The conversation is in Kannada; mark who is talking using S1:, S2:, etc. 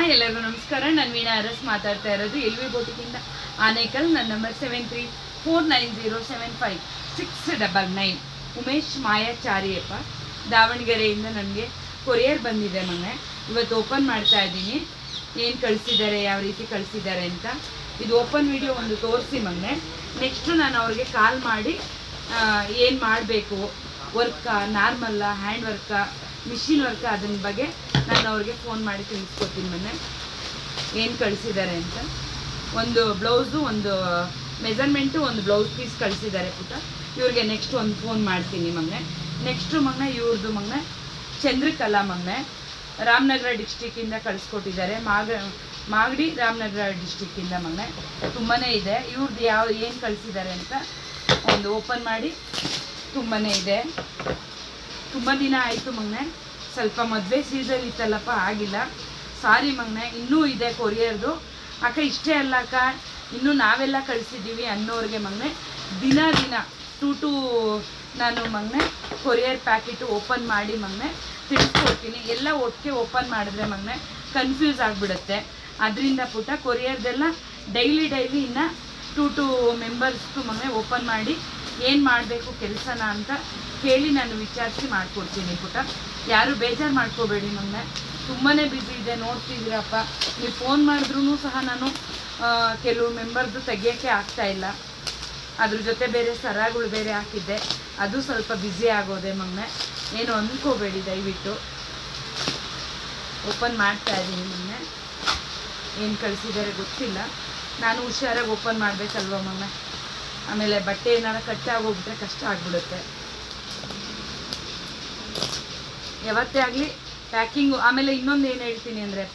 S1: ಎಲ್ಲರಿಗೂ ನಮಸ್ಕಾರ. ನಾನು ವೀಣಾ ಅರಸ್ ಮಾತಾಡ್ತಾ ಇರೋದು ಎಲ್ವಿ ಬೋಟಿಕಿಂದ ಆನೇಕಲ್. ನನ್ನ ನಂಬರ್ 7349075699. ಉಮೇಶ್ ಮಾಯಾಚಾರಿಯಪ್ಪ ದಾವಣಗೆರೆಯಿಂದ ನನಗೆ ಕೊರಿಯರ್ ಬಂದಿದೆ ಮೊನ್ನೆ. ಇವತ್ತು ಓಪನ್ ಮಾಡ್ತಾ ಇದ್ದೀನಿ, ಏನು ಕಳಿಸಿದ್ದಾರೆ, ಯಾವ ರೀತಿ ಕಳಿಸಿದ್ದಾರೆ ಅಂತ. ಇದು ಓಪನ್ ವಿಡಿಯೋ ಒಂದು ತೋರಿಸಿ ಮೊನ್ನೆ. ನೆಕ್ಸ್ಟು ನಾನು ಅವ್ರಿಗೆ ಕಾಲ್ ಮಾಡಿ ಏನು ಮಾಡಬೇಕು, ವರ್ಕಾ, ನಾರ್ಮಲ್ಲ, ಹ್ಯಾಂಡ್ ವರ್ಕಾ, ಮಿಷಿನ್ ವರ್ಕ್, ಅದನ್ನ ಬಗ್ಗೆ ನಾನು ಅವ್ರಿಗೆ ಫೋನ್ ಮಾಡಿ ತಿಳಿಸ್ಕೊಡ್ತೀನಿ ಮೊನ್ನೆ ಏನು ಕಳಿಸಿದ್ದಾರೆ ಅಂತ. ಒಂದು ಬ್ಲೌಸು, ಒಂದು ಮೆಜರ್ಮೆಂಟು, ಒಂದು ಬ್ಲೌಸ್ ಪೀಸ್ ಕಳಿಸಿದ್ದಾರೆ ಪುಟ್ಟ. ಇವ್ರಿಗೆ ನೆಕ್ಸ್ಟ್ ಒಂದು ಫೋನ್ ಮಾಡ್ತೀನಿ ಮೊನ್ನೆ. ನೆಕ್ಸ್ಟು ಮೊನ್ನೆ ಇವ್ರದ್ದು ಮೊನ್ನೆ ಚಂದ್ರಕಲಾ ಮೊನ್ನೆ ರಾಮನಗರ ಡಿಸ್ಟಿಕ್ಕಿಂದ ಕಳಿಸ್ಕೊಟ್ಟಿದ್ದಾರೆ. ಮಾಗಡಿ ರಾಮನಗರ ಡಿಸ್ಟಿಕ್ಕಿಂದ ಮೊನ್ನೆ ತುಂಬಾ ಇದೆ. ಇವ್ರದ್ದು ಏನು ಕಳಿಸಿದ್ದಾರೆ ಅಂತ ಒಂದು ಓಪನ್ ಮಾಡಿ. ತುಂಬಾ ಇದೆ, ತುಂಬ ದಿನ ಆಯಿತು ಮೊನ್ನೆ. ಸ್ವಲ್ಪ ಮದುವೆ ಸೀಸನ್ ಇತ್ತಲ್ಲಪ್ಪ, ಆಗಿಲ್ಲ. ಸಾರಿ ಮೊನ್ನೆ. ಇನ್ನೂ ಇದೆ ಕೊರಿಯರ್ದು. ಅಕ್ಕ ಇಷ್ಟೇ ಅಲ್ಲ ಅಕ್ಕ, ಇನ್ನೂ ನಾವೆಲ್ಲ ಕಳಿಸಿದ್ದೀವಿ ಅನ್ನೋರಿಗೆ ಮೊನ್ನೆ ದಿನ ಟು ನಾನು ಮೊನ್ನೆ ಕೊರಿಯರ್ ಪ್ಯಾಕೆಟು ಓಪನ್ ಮಾಡಿ ಮೊನ್ನೆ ತಿಳಿಸ್ಕೊಡ್ತೀನಿ. ಎಲ್ಲ ಒಟ್ಟಿಗೆ ಓಪನ್ ಮಾಡಿದ್ರೆ ಮೊನ್ನೆ ಕನ್ಫ್ಯೂಸ್ ಆಗಿಬಿಡುತ್ತೆ. ಅದರಿಂದ ಪುಟ್ಟ ಕೊರಿಯರ್ದೆಲ್ಲ ಡೈಲಿ ಇನ್ನು ಟು ಮೆಂಬರ್ಸ್ದು ಮೊನ್ನೆ ಓಪನ್ ಮಾಡಿ ಏನು ಮಾಡಬೇಕು ಕೆಲಸನ ಅಂತ ಕೇಳಿ ನಾನು ವಿಚಾರಿಸಿ ಮಾಡಿಕೊಡ್ತೀನಿ ಪುಟ್ಟ. ಯಾರು ಬೇಜಾರು ಮಾಡ್ಕೋಬೇಡಿ. ಮೊನ್ನೆ ತುಂಬಾ ಬ್ಯುಸಿ ಇದೆ, ನೋಡ್ತಿದ್ದೀರಪ್ಪ. ನೀವು ಫೋನ್ ಮಾಡಿದ್ರೂ ಸಹ ನಾನು ಕೆಲವು ಮೆಂಬರ್ದು ತೆಗಿಯೋಕ್ಕೆ ಆಗ್ತಾಯಿಲ್ಲ. ಅದ್ರ ಜೊತೆ ಬೇರೆ ಸರಗಳು ಬೇರೆ ಹಾಕಿದ್ದೆ, ಅದು ಸ್ವಲ್ಪ ಬ್ಯುಸಿ ಆಗೋದೆ ಮೊನ್ನೆ. ಏನು ಅಂದ್ಕೋಬೇಡಿ ದಯವಿಟ್ಟು. ಓಪನ್ ಮಾಡ್ತಾ ಇದ್ದೀನಿ ಮೊನ್ನೆ. ಏನು ಕಳಿಸಿದ್ದಾರೆ ಗೊತ್ತಿಲ್ಲ, ನಾನು ಹುಷಾರಾಗಿ ಓಪನ್ ಮಾಡಬೇಕಲ್ವ ಮೊನ್ನೆ. ಆಮೇಲೆ ಬಟ್ಟೆ ಏನಾರು ಕಟ್ಟಾಗೋಗ್ಬಿಟ್ರೆ ಕಷ್ಟ ಆಗಿಬಿಡುತ್ತೆ. ಯಾವತ್ತೇ ಆಗಲಿ ಪ್ಯಾಕಿಂಗು. ಆಮೇಲೆ ಇನ್ನೊಂದು ಏನು ಹೇಳ್ತೀನಿ ಅಂದರೆ,